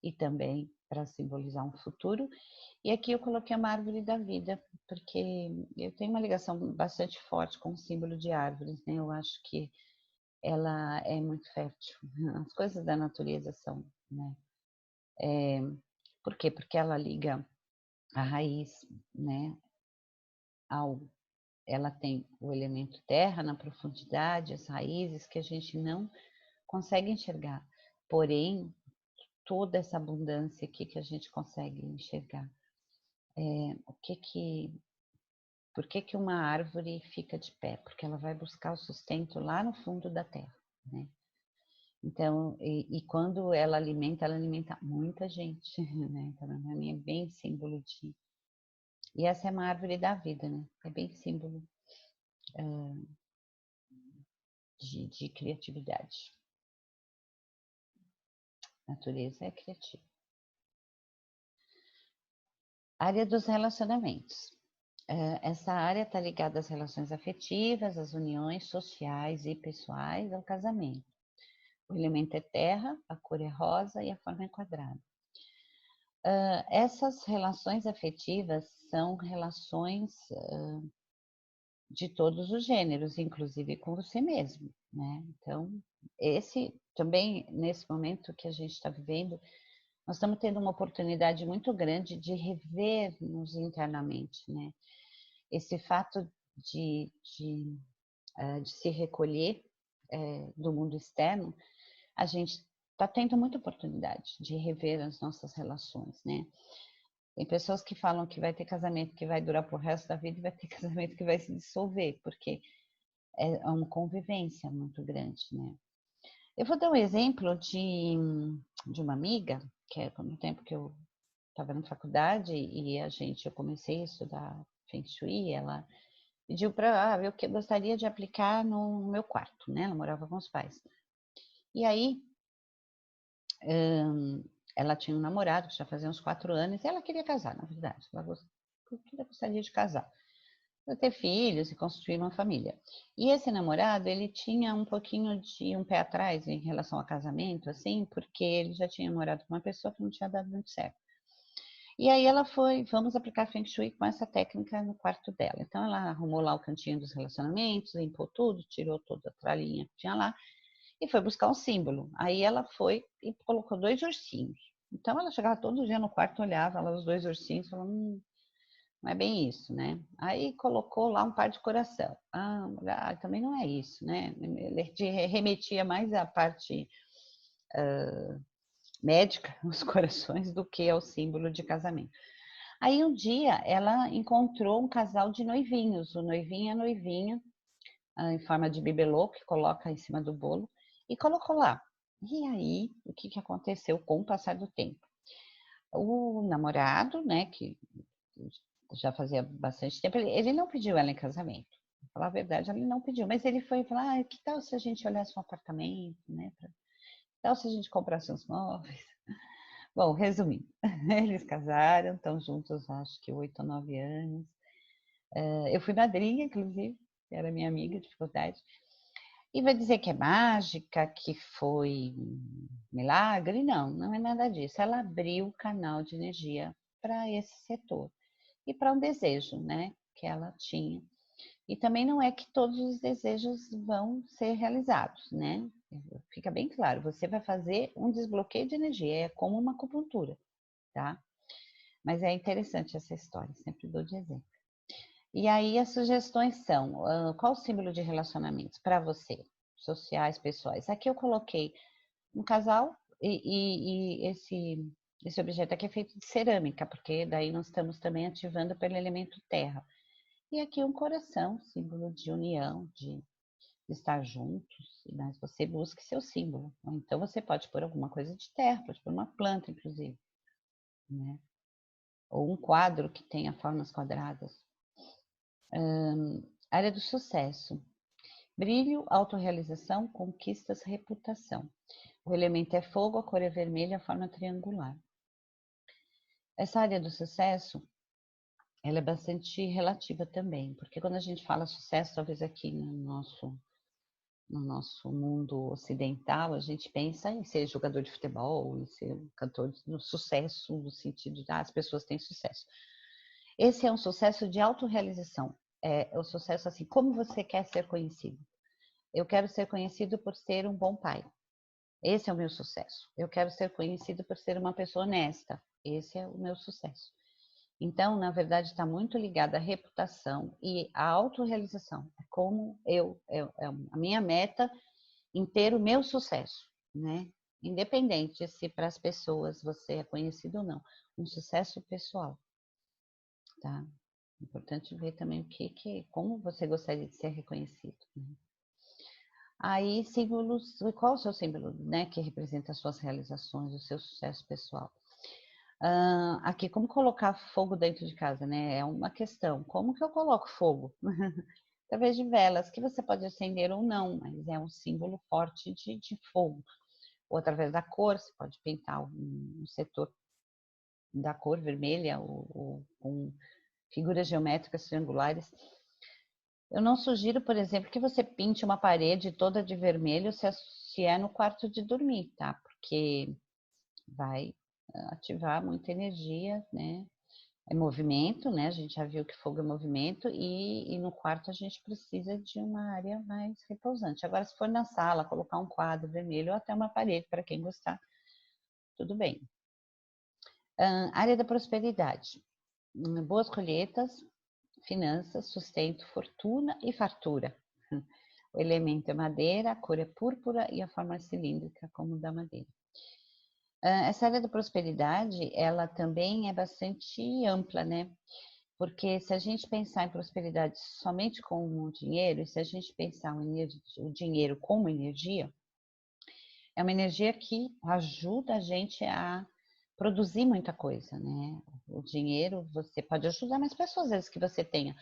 e também para simbolizar um futuro. E aqui eu coloquei uma árvore da vida, porque eu tenho uma ligação bastante forte com o símbolo de árvores, né? Eu acho que ela é muito fértil. As coisas da natureza são, né? Por quê? Porque ela liga a raiz, né? Ela tem o elemento terra na profundidade, as raízes que a gente não consegue enxergar. Porém, toda essa abundância aqui que a gente consegue enxergar. Por que uma árvore fica de pé? Porque ela vai buscar o sustento lá no fundo da terra, né? Então, quando ela alimenta muita gente, né? Então, para mim é bem símbolo de... E essa é uma árvore da vida, né? É bem símbolo de criatividade. Natureza é criativa. Área dos relacionamentos. Essa área está ligada às relações afetivas, às uniões sociais e pessoais, ao casamento. O elemento é terra, a cor é rosa e a forma é quadrada. Essas relações afetivas são relações de todos os gêneros, inclusive com você mesmo, né? Então, esse também, nesse momento que a gente está vivendo, nós estamos tendo uma oportunidade muito grande de rever-nos internamente, né? esse fato de se recolher do mundo externo, a gente está tendo muita oportunidade de rever as nossas relações, né? Tem pessoas que falam que vai ter casamento que vai durar pro resto da vida e vai ter casamento que vai se dissolver, porque é uma convivência muito grande, né? Eu vou dar um exemplo de uma amiga, que é no tempo que eu estava na faculdade e eu comecei a estudar Feng Shui, ela pediu para ver o que eu gostaria de aplicar no meu quarto, né? Ela morava com os pais. E aí, ela tinha um namorado que já fazia uns 4 anos e ela queria casar, na verdade. Ela gostaria de casar, para ter filhos e construir uma família. E esse namorado, ele tinha um pouquinho de um pé atrás em relação ao casamento, assim, porque ele já tinha morado com uma pessoa que não tinha dado muito certo. E aí ela foi, vamos aplicar Feng Shui com essa técnica no quarto dela. Então ela arrumou lá o cantinho dos relacionamentos, limpou tudo, tirou toda a tralhinha que tinha lá e foi buscar um símbolo. Aí ela foi e colocou 2 ursinhos. Então ela chegava todo dia no quarto, olhava lá os 2 ursinhos, falando, não é bem isso, né? Aí colocou lá um par de coração. Também não é isso, né? Ele remetia mais à parte médica, os corações, do que ao símbolo de casamento. Aí um dia ela encontrou um casal de noivinhos, o noivinho e a noivinha, em forma de bibelô, que coloca em cima do bolo, e colocou lá. E aí, o que aconteceu com o passar do tempo? O namorado, né, que já fazia bastante tempo, ele não pediu ela em casamento. Pra falar a verdade, ele não pediu, mas ele foi falar, que tal se a gente olhasse um apartamento, né? Que tal se a gente comprasse uns móveis? Bom, resumindo, eles casaram, estão juntos acho que 8 ou 9 anos. Eu fui madrinha, inclusive, era minha amiga de faculdade. E vai dizer que é mágica, que foi milagre? Não, não é nada disso. Ela abriu o canal de energia para esse setor e para um desejo, né, que ela tinha. E também não é que todos os desejos vão ser realizados, né? Fica bem claro, você vai fazer um desbloqueio de energia, é como uma acupuntura, tá? Mas é interessante essa história, sempre dou de exemplo. E aí as sugestões são, qual o símbolo de relacionamentos para você? Sociais, pessoais. Aqui eu coloquei um casal e esse objeto aqui é feito de cerâmica, porque daí nós estamos também ativando pelo elemento terra. E aqui um coração, símbolo de união, de estar juntos, mas você busque seu símbolo. Ou então você pode pôr alguma coisa de terra, pode pôr uma planta, inclusive, né? Ou um quadro que tenha formas quadradas. Área do sucesso. Brilho, autorrealização, conquistas, reputação. O elemento é fogo, a cor é vermelha, a forma triangular. Essa área do sucesso, ela é bastante relativa também, porque quando a gente fala sucesso, talvez aqui no nosso mundo ocidental, a gente pensa em ser jogador de futebol, em ser cantor, no sucesso, no sentido de as pessoas têm sucesso. Esse é um sucesso de autorrealização. É o sucesso assim, como você quer ser conhecido? Eu quero ser conhecido por ser um bom pai. Esse é o meu sucesso. Eu quero ser conhecido por ser uma pessoa honesta. Esse é o meu sucesso. Então, na verdade, está muito ligado à reputação e à autorrealização. É como a minha meta em ter o meu sucesso, né? Independente se para as pessoas você é conhecido ou não. Um sucesso pessoal, tá? Importante ver também como você gostaria de ser reconhecido, né? Aí, símbolos, qual o seu símbolo, né, que representa as suas realizações, o seu sucesso pessoal? Aqui, como colocar fogo dentro de casa, né? É uma questão. Como que eu coloco fogo? Através de velas, que você pode acender ou não, mas é um símbolo forte de fogo. Ou através da cor, você pode pintar um setor da cor vermelha ou com figuras geométricas triangulares. Eu não sugiro, por exemplo, que você pinte uma parede toda de vermelho se é no quarto de dormir, tá? Porque vai ativar muita energia, né? É movimento, né? A gente já viu que fogo é movimento e no quarto a gente precisa de uma área mais repousante. Agora, se for na sala, colocar um quadro vermelho ou até uma parede, para quem gostar, tudo bem. Área da prosperidade. Boas colheitas, finanças, sustento, fortuna e fartura. O elemento é madeira, a cor é púrpura e a forma é cilíndrica, como da madeira. Essa área da prosperidade, ela também é bastante ampla, né? Porque se a gente pensar em prosperidade somente com o dinheiro, e se a gente pensar o dinheiro como energia, é uma energia que ajuda a gente a produzir muita coisa, né? O dinheiro, você pode ajudar mais pessoas, às vezes que você tenha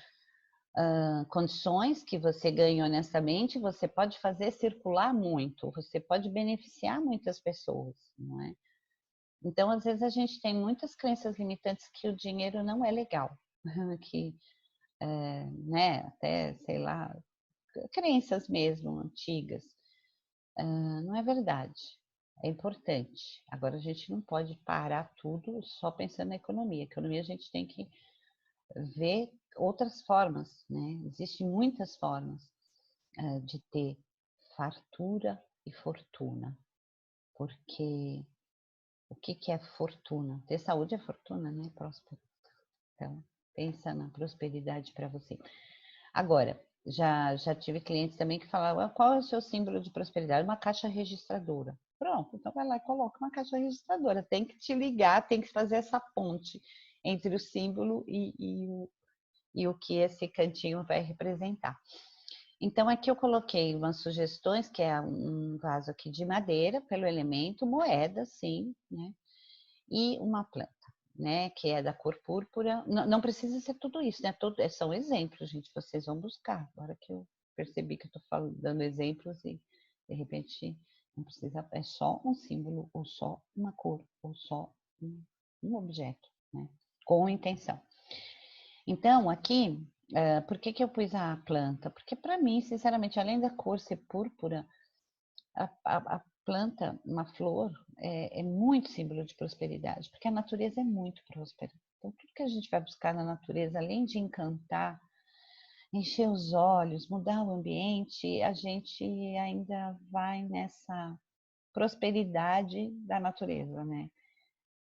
condições, que você ganhe honestamente, você pode fazer circular muito, você pode beneficiar muitas pessoas, não é? Então, às vezes a gente tem muitas crenças limitantes que o dinheiro não é legal, que, né, até, sei lá, crenças mesmo antigas. Não é verdade. É importante. Agora, a gente não pode parar tudo só pensando na economia. A economia a gente tem que ver outras formas, né? Existem muitas formas de ter fartura e fortuna. Porque o que que é fortuna? Ter saúde é fortuna, né? Próspero. Então, pensa na prosperidade para você. Agora, já tive clientes também que falavam, qual é o seu símbolo de prosperidade? Uma caixa registradora. Pronto, então vai lá e coloca uma caixa registradora. Tem que te ligar, tem que fazer essa ponte entre o símbolo e o que esse cantinho vai representar. Então, aqui eu coloquei umas sugestões, que é um vaso aqui de madeira, pelo elemento, moeda, sim, né? E uma planta, né? Que é da cor púrpura. Não precisa ser tudo isso, né? São exemplos, gente, vocês vão buscar. Agora que eu percebi que eu estou dando exemplos e, de repente, não precisa, é só um símbolo, ou só uma cor, ou só um objeto, né? Com intenção. Então, aqui, por que que eu pus a planta? Porque para mim, sinceramente, além da cor ser púrpura, a planta, uma flor, é muito símbolo de prosperidade, porque a natureza é muito próspera. Então, tudo que a gente vai buscar na natureza, além de encantar, encher os olhos, mudar o ambiente, a gente ainda vai nessa prosperidade da natureza, né?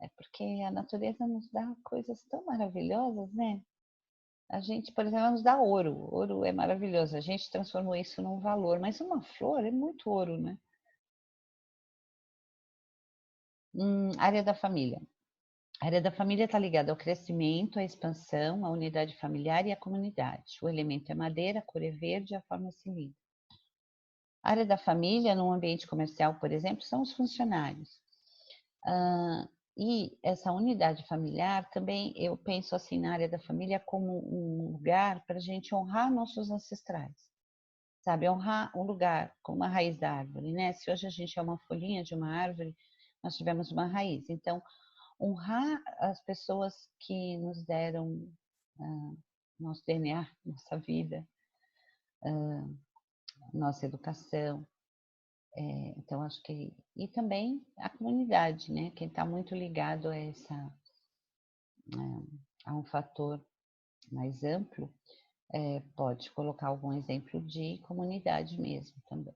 É porque a natureza nos dá coisas tão maravilhosas, né? A gente, por exemplo, ela nos dá ouro. Ouro é maravilhoso. A gente transformou isso num valor, mas uma flor é muito ouro, né? Área da família. A área da família está ligada ao crescimento, à expansão, à unidade familiar e à comunidade. O elemento é madeira, a cor é verde e a forma é cilíndrica. A área da família, num ambiente comercial, por exemplo, são os funcionários. E essa unidade familiar também, eu penso assim na área da família como um lugar para a gente honrar nossos ancestrais. Sabe, honrar um lugar com uma raiz da árvore, né? Se hoje a gente é uma folhinha de uma árvore, nós tivemos uma raiz. Então, honrar as pessoas que nos deram nosso DNA, nossa vida, nossa educação. Então, acho que... E também a comunidade, né? Quem está muito ligado a um fator mais amplo, pode colocar algum exemplo de comunidade mesmo também.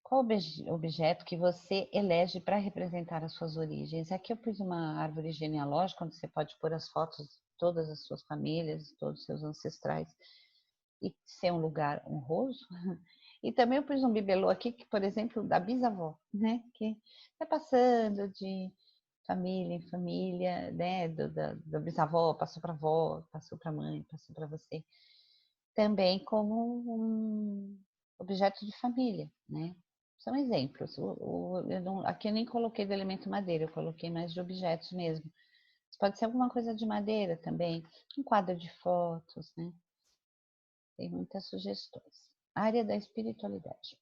Qual objeto que você elege para representar as suas origens? Aqui eu pus uma árvore genealógica, onde você pode pôr as fotos de todas as suas famílias, todos os seus ancestrais, e ser um lugar honroso. E também eu pus um bibelô aqui, que, por exemplo, da bisavó, né? Que vai passando de família em família, né? Da bisavó, passou para a avó, passou para a mãe, passou para você. Também como um objeto de família, né? São exemplos. Aqui eu nem coloquei do elemento madeira, eu coloquei mais de objetos mesmo. Pode ser alguma coisa de madeira também, um quadro de fotos, né? Tem muitas sugestões. Área da espiritualidade.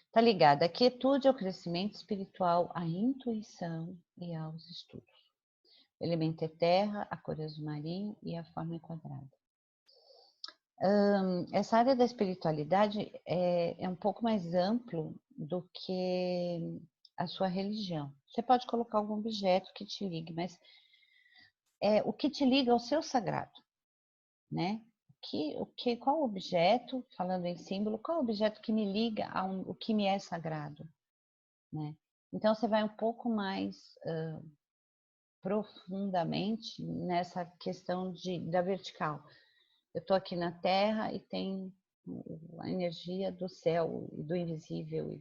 Está ligada à quietude, ao crescimento espiritual, à intuição e aos estudos. O elemento é terra, a cor é azul marinho e a forma é quadrada. Essa área da espiritualidade é um pouco mais amplo do que a sua religião. Você pode colocar algum objeto que te ligue, mas o que te liga ao seu sagrado, né? Qual objeto, falando em símbolo, qual objeto que me liga o que me é sagrado, né? Então você vai um pouco mais profundamente nessa questão da vertical. Eu estou aqui na Terra e tem a energia do céu e do invisível.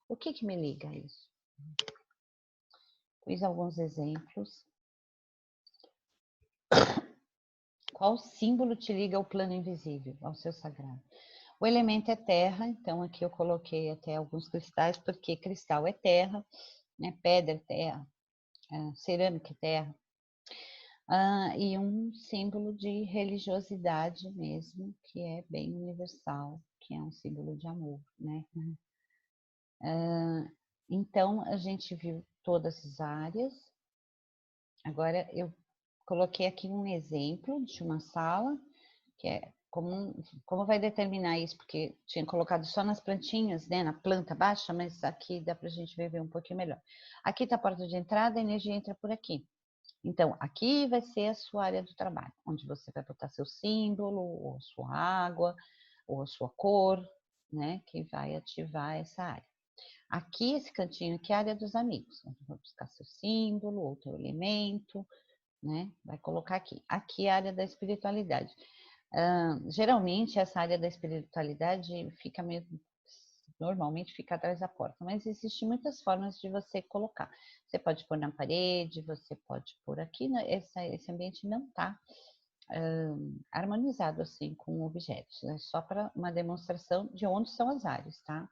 O que me liga a isso? Fiz alguns exemplos. Qual símbolo te liga ao plano invisível, ao seu sagrado? O elemento é terra, então aqui eu coloquei até alguns cristais, porque cristal é terra, né? Pedra é terra, cerâmica é terra. E um símbolo de religiosidade mesmo, que é bem universal, que é um símbolo de amor, né? Então, a gente viu todas as áreas. Agora, eu coloquei aqui um exemplo de uma sala, que é como vai determinar isso, porque tinha colocado só nas plantinhas, né, na planta baixa, mas aqui dá para a gente ver um pouquinho melhor. Aqui está a porta de entrada, a energia entra por aqui. Então, aqui vai ser a sua área do trabalho, onde você vai botar seu símbolo, ou sua água, ou a sua cor, né, que vai ativar essa área. Aqui, esse cantinho aqui é a área dos amigos, onde vai buscar seu símbolo, ou teu elemento, né, vai colocar aqui. Aqui é a área da espiritualidade. Geralmente, essa área da espiritualidade fica meio... Normalmente fica atrás da porta, mas existem muitas formas de você colocar. Você pode pôr na parede, você pode pôr aqui, né? Esse ambiente não está harmonizado assim com objetos, é só para uma demonstração de onde são as áreas, tá?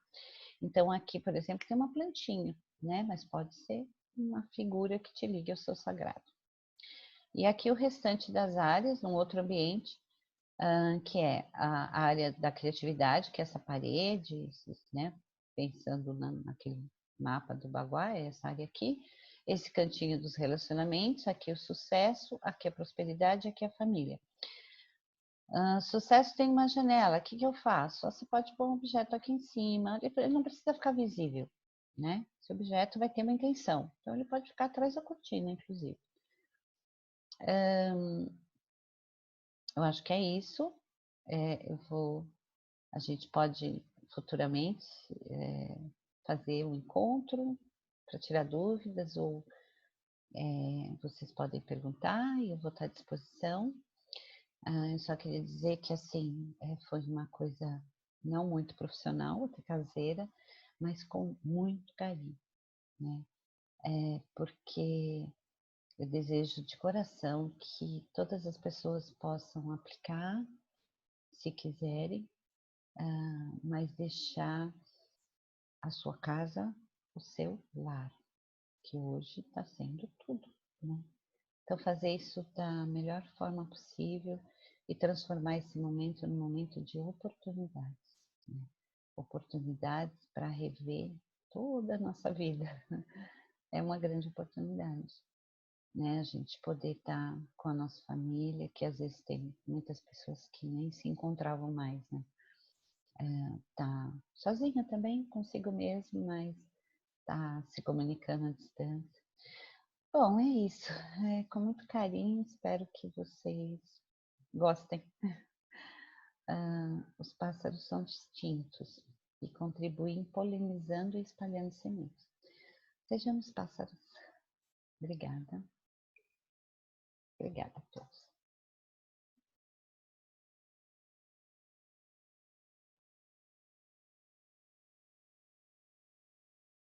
Então aqui, por exemplo, tem uma plantinha, né? Mas pode ser uma figura que te ligue ao seu sagrado. E aqui o restante das áreas, num outro ambiente, que é a área da criatividade, que é essa parede, né? Pensando naquele mapa do Baguá, é essa área aqui. Esse cantinho dos relacionamentos, aqui o sucesso, aqui a prosperidade, aqui a família. Sucesso tem uma janela, o que eu faço? Você pode pôr um objeto aqui em cima, ele não precisa ficar visível, né? Esse objeto vai ter uma intenção, então ele pode ficar atrás da cortina, inclusive. Eu acho que é isso. A gente pode futuramente fazer um encontro para tirar dúvidas, ou vocês podem perguntar e eu vou estar à disposição. Eu só queria dizer que assim foi uma coisa não muito profissional, até caseira, mas com muito carinho, né? Porque eu desejo de coração que todas as pessoas possam aplicar, se quiserem, mas deixar a sua casa, o seu lar, que hoje está sendo tudo, né? Então, fazer isso da melhor forma possível e transformar esse momento num momento de oportunidades, né? Oportunidades para rever toda a nossa vida. É uma grande oportunidade, né? A gente poder estar com a nossa família, que às vezes tem muitas pessoas que nem se encontravam mais, né? Tá sozinha também, consigo mesmo, mas tá se comunicando à distância. Bom, é isso. Com muito carinho, espero que vocês gostem. Os pássaros são distintos e contribuem polinizando e espalhando sementes. Sejamos pássaros. Obrigada. Obrigada a todos.